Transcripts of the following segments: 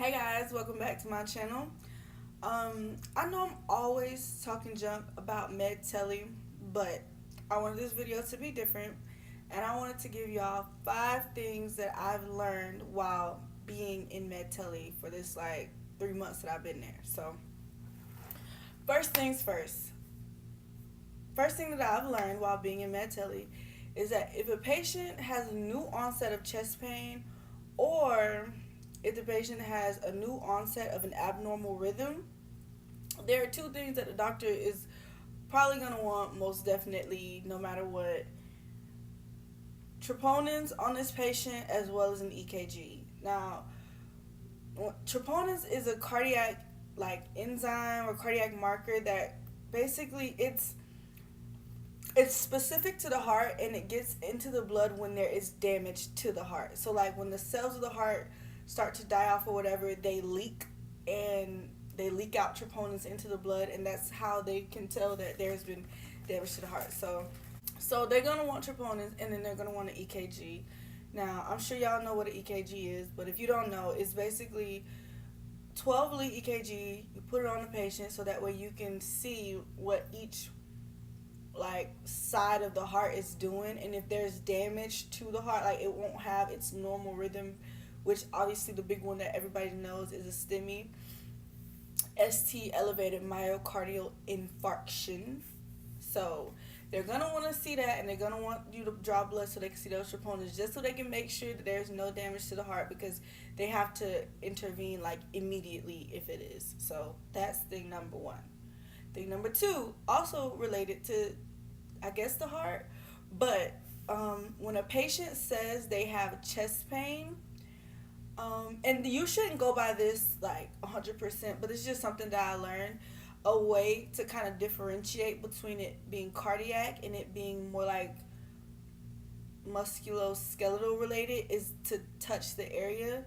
Hey guys, welcome back to my channel. I know I'm always talking junk about Tele, but I wanted this video to be different, and I wanted to give y'all 5 things that I've learned while being in Tele for this 3 months that I've been there. So, first things first. First thing that I've learned while being in Tele is that if a patient has a new onset of chest pain, or if the patient has a new onset of an abnormal rhythm, there are 2 things that the doctor is probably going to want most definitely, no matter what: troponins on this patient as well as an EKG. Now, troponins is a cardiac enzyme or cardiac marker that basically it's specific to the heart, and it gets into the blood when there is damage to the heart. So when the cells of the heart start to die off or whatever, they leak, and they leak out troponins into the blood, and that's how they can tell that there's been damage to the heart. So they're going to want troponins, and then they're going to want an EKG. Now, I'm sure y'all know what an EKG is, but if you don't know, it's basically 12 lead EKG. You put it on the patient so that way you can see what each side of the heart is doing, and if there's damage to the heart, it won't have its normal rhythm, which obviously the big one that everybody knows is a STEMI, ST, elevated myocardial infarction. So they're going to want to see that, and they're going to want you to draw blood so they can see those troponins, just so they can make sure that there's no damage to the heart, because they have to intervene immediately if it is. So that's thing number 1. Thing number 2, also related to, I guess, the heart, but when a patient says they have chest pain, and you shouldn't go by this 100%, but it's just something that I learned, a way to kind of differentiate between it being cardiac and it being more musculoskeletal related is to touch the area.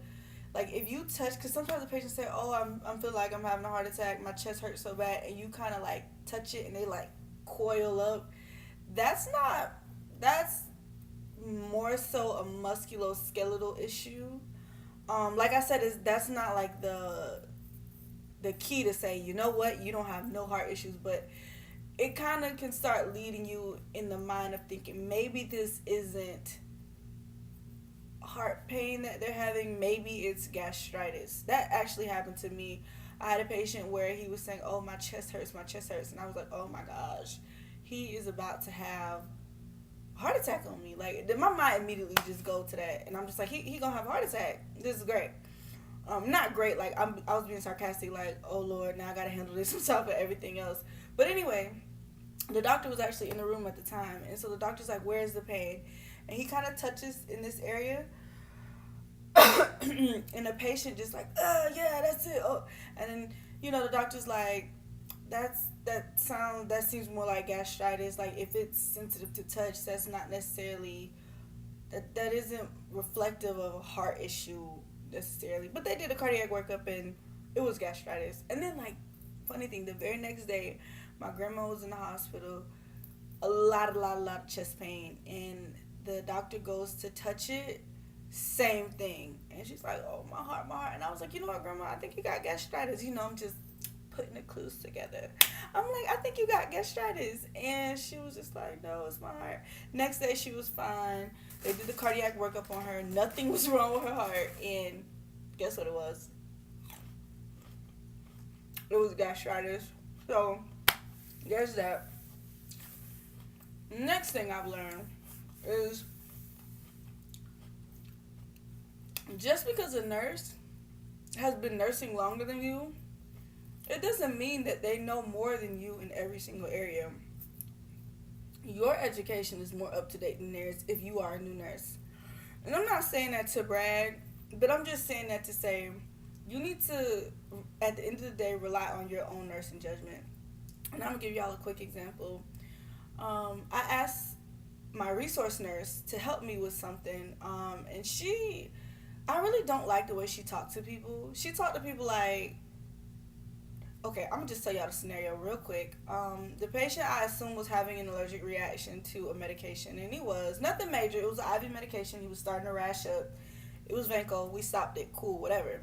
If you touch, because sometimes the patients say, oh, I'm feel like I'm having a heart attack, my chest hurts so bad, and you kind of touch it and they coil up. That's more so a musculoskeletal issue. Like I said, that's not the key to say, you know what, you don't have no heart issues, but it kind of can start leading you in the mind of thinking maybe this isn't heart pain that they're having, maybe it's gastritis. That actually happened to me. I had a patient where he was saying, oh, my chest hurts, and I was like, oh my gosh, he is about to have a heart attack on me. My mind immediately just go to that, and I'm just like, he gonna have a heart attack. This is great. Not great, I was being sarcastic, oh Lord, now I gotta handle this on top of everything else. But anyway, the doctor was actually in the room at the time, and so the doctor's like, where's the pain? And he kind of touches in this area, and the patient just yeah, that's it. Oh, and then the doctor's like, that seems more like gastritis. If it's sensitive to touch, that's not necessarily that isn't reflective of a heart issue necessarily. But they did a cardiac workup and it was gastritis. And then funny thing, the very next day, my grandma was in the hospital, a lot of chest pain, and the doctor goes to touch it, same thing, and she's like, oh, my heart, and I was like, you know what, Grandma, I think you got gastritis. I'm just putting the clues together. I'm like, I think you got gastritis, and she was just like, no, it's my heart. Next day she was fine. They did the cardiac workup on her, nothing was wrong with her heart, and guess what it was? It was gastritis. So there's that. Next thing I've learned is, just because a nurse has been nursing longer than you, it doesn't mean that they know more than you in every single area. Your education is more up to date than theirs if you are a new nurse. And I'm not saying that to brag, but I'm just saying that to say you need to, at the end of the day, rely on your own nursing judgment. And I'm going to give y'all a quick example. I asked my resource nurse to help me with something, and I really don't like the way she talked to people. She talked to people okay, I'm going to just tell y'all the scenario real quick. The patient, I assume, was having an allergic reaction to a medication, and he was. Nothing major. It was an IV medication. He was starting to rash up. It was Vanco. We stopped it. Cool, whatever.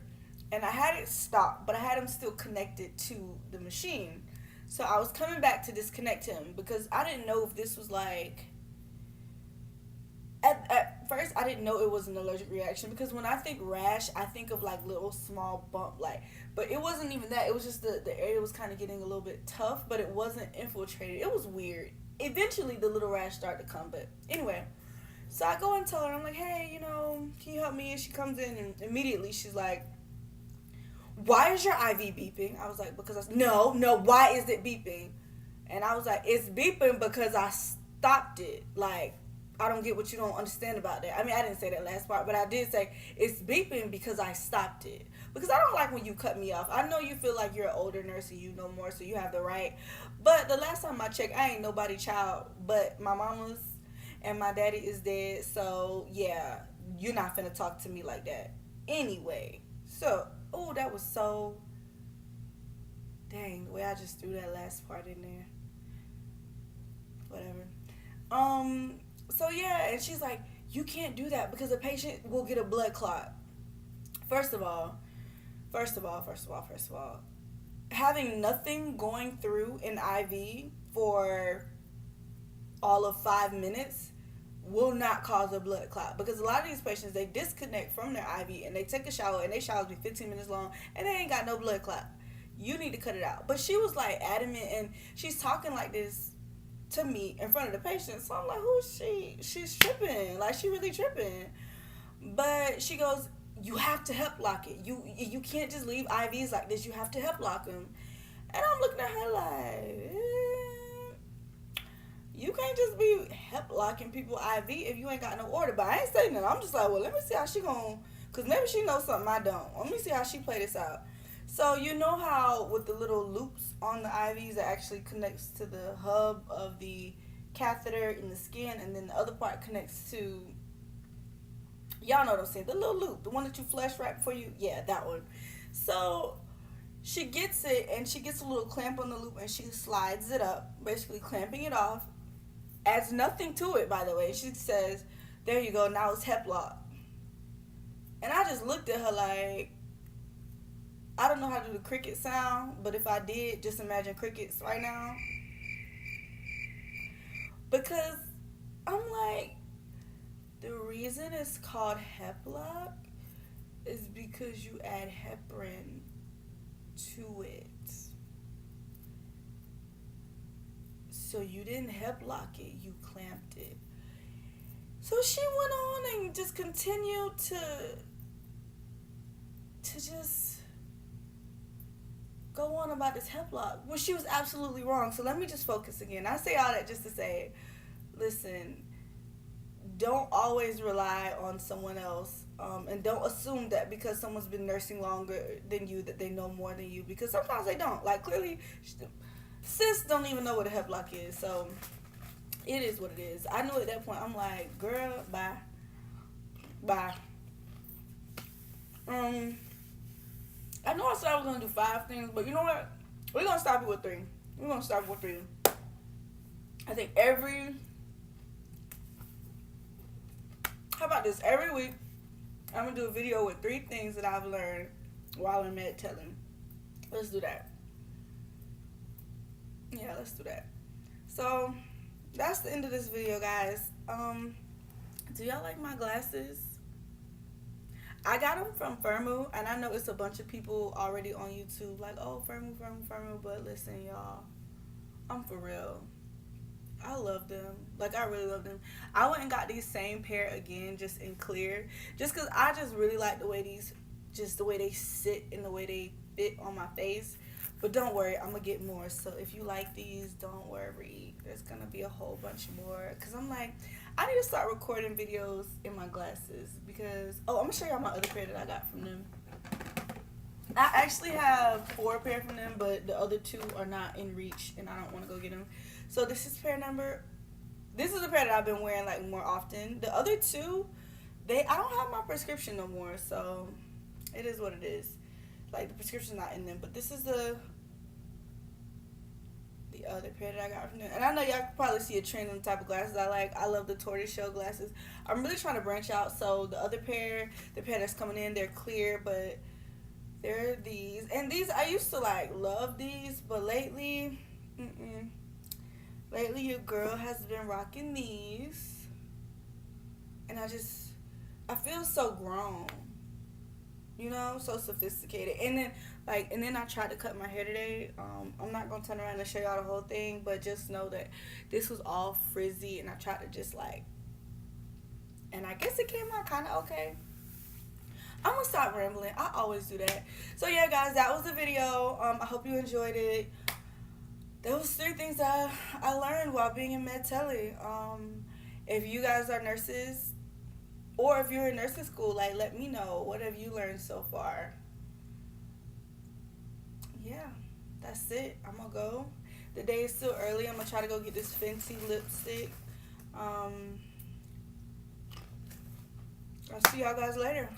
and I had it stopped, but I had him still connected to the machine. So I was coming back to disconnect him because I didn't know if this was like. At first, I didn't know it was an allergic reaction because when I think rash, I think of like little small bump, like. But it wasn't even that. It was just the area was kind of getting a little bit tough, but it wasn't infiltrated. It was weird. Eventually, the little rash started to come, but anyway. So I go and tell her, I'm like, hey, can you help me? And she comes in and immediately she's like, why is your IV beeping? I was like, no, why is it beeping? And I was like, it's beeping because I stopped it. Like, I don't get what you don't understand about that. I mean, I didn't say that last part, but I did say it's beeping because I stopped it. Because I don't like when you cut me off. I know you feel like you're an older nurse and you know more, so you have the right. But the last time I checked, I ain't nobody child but my mama's, and my daddy is dead. So, yeah, you're not finna talk to me like that. Anyway, so, oh, that was so, dang, the way I just threw that last part in there. Whatever. So yeah, and she's like, you can't do that because the patient will get a blood clot. First of all, having nothing going through an IV for all of 5 minutes will not cause a blood clot, because a lot of these patients, they disconnect from their IV and they take a shower and they showers be 15 minutes long and they ain't got no blood clot. You need to cut it out. But she was like adamant, and she's talking like this to me in front of the patient. So I'm like, who's she? She's tripping. Like, she really tripping. But she goes, you have to hep lock it. You can't just leave IVs like this. You have to hep lock them. And I'm looking at her like, you can't just be hep locking people IV if you ain't got no order. But I ain't saying that. I'm just like, well, let me see how she gon', because maybe she knows something I don't. Let me see how she play this out. So you know how with the little loops on the IVs that actually connects to the hub of the catheter in the skin, and then the other part connects to, y'all know what I'm saying, the little loop, the one that you flush right before you, yeah, that one. So she gets it, and she gets a little clamp on the loop, and she slides it up, basically clamping it off. Adds nothing to it, by the way. She says, there you go, now it's hep lock. And I just looked at her like, I don't know how to do the cricket sound, but if I did, just imagine crickets right now. Because I'm like, the reason it's called Heplock is because you add heparin to it. So you didn't Heplock it, you clamped it. So she went on and just continued to just go on about this Heplock. Well, she was absolutely wrong. So let me just focus again. I say all that just to say, listen, don't always rely on someone else, and don't assume that because someone's been nursing longer than you that they know more than you, because sometimes they don't. Like, clearly, sis don't even know what a Heplock is. So it is what it is. I knew at that point, I'm like, girl, bye. I know I said I was going to do 5 things, but you know what? We're going to stop it with 3. I think how about this? Every week, I'm going to do a video with 3 things that I've learned while in med telling. Let's do that. Yeah, let's do that. So, that's the end of this video, guys. Do y'all like my glasses? I got them from Firmu, and I know it's a bunch of people already on YouTube like, oh, Firmu, but listen, y'all, I'm for real. I love them. Like, I really love them. I went and got these same pair again, just in clear, just because I just really like the way the way they sit and the way they fit on my face. But don't worry, I'm going to get more. So if you like these, don't worry. There's going to be a whole bunch more. Because I'm like, I need to start recording videos in my glasses. Because, I'm going to show y'all my other pair that I got from them. I actually have 4 pair from them, but the other 2 are not in reach, and I don't want to go get them. So this is this is the pair that I've been wearing, like, more often. The other 2, I don't have my prescription no more, so it is what it is. Like, the prescription's not in them, but this is the other pair that I got from them. And I know y'all can probably see a trend in the type of glasses I like. I love the tortoiseshell glasses. I'm really trying to branch out, so the other pair, the pair that's coming in, they're clear, but There are these, and these I used to like love these, but lately, mm-mm. Lately your girl has been rocking these, and I feel so grown, so sophisticated. And then I tried to cut my hair today. I'm not gonna turn around and show y'all the whole thing, but just know that this was all frizzy, and I tried to just like, and I guess it came out kind of okay. I'm gonna stop rambling. I always do that. So yeah, guys, that was the video. I hope you enjoyed it. There was 3 things that I learned while being in Tele. If you guys are nurses, or if you're in nursing school, like, let me know, what have you learned so far. Yeah, that's it. I'm gonna go. The day is still early. I'm gonna try to go get this Fenty lipstick. I'll see y'all guys later.